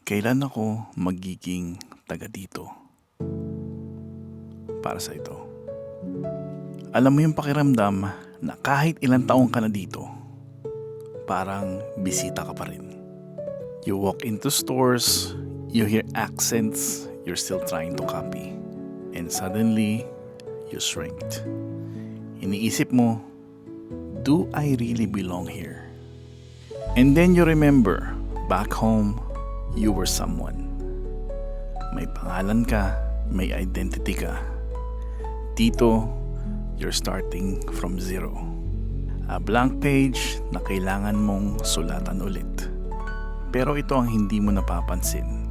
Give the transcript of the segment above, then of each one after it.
Kailan ako magiging taga dito para sa ito? Alam mo yung pakiramdam na kahit ilang taong ka na dito, parang bisita ka pa rin. You walk into stores, you hear accents you're still trying to copy. And suddenly, you shrinked. Iniisip mo, do I really belong here? And then you remember, back home, you were someone. May pangalan ka, may identity ka. Dito, you're starting from zero. A blank page na kailangan mong sulatan ulit. Pero ito ang hindi mo napapansin.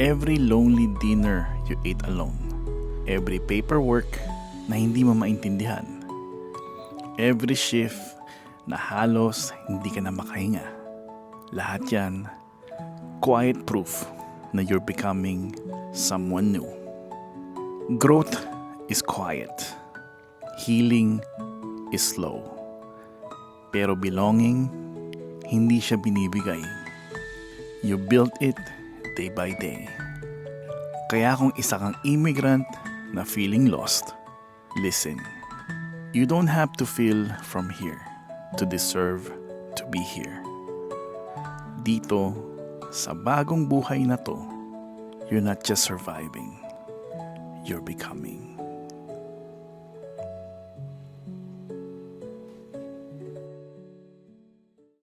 Every lonely dinner you ate alone. Every paperwork na hindi mo maintindihan. Every shift na halos hindi ka na makahinga. Lahat yan, quiet proof na you're becoming someone new. Growth is quiet. Healing is slow. Pero belonging, hindi siya binibigay. You built it day by day. Kaya kung isa kang immigrant na feeling lost, listen. You don't have to feel from here to deserve to be here. Dito, sa bagong buhay na to, you're not just surviving, you're becoming.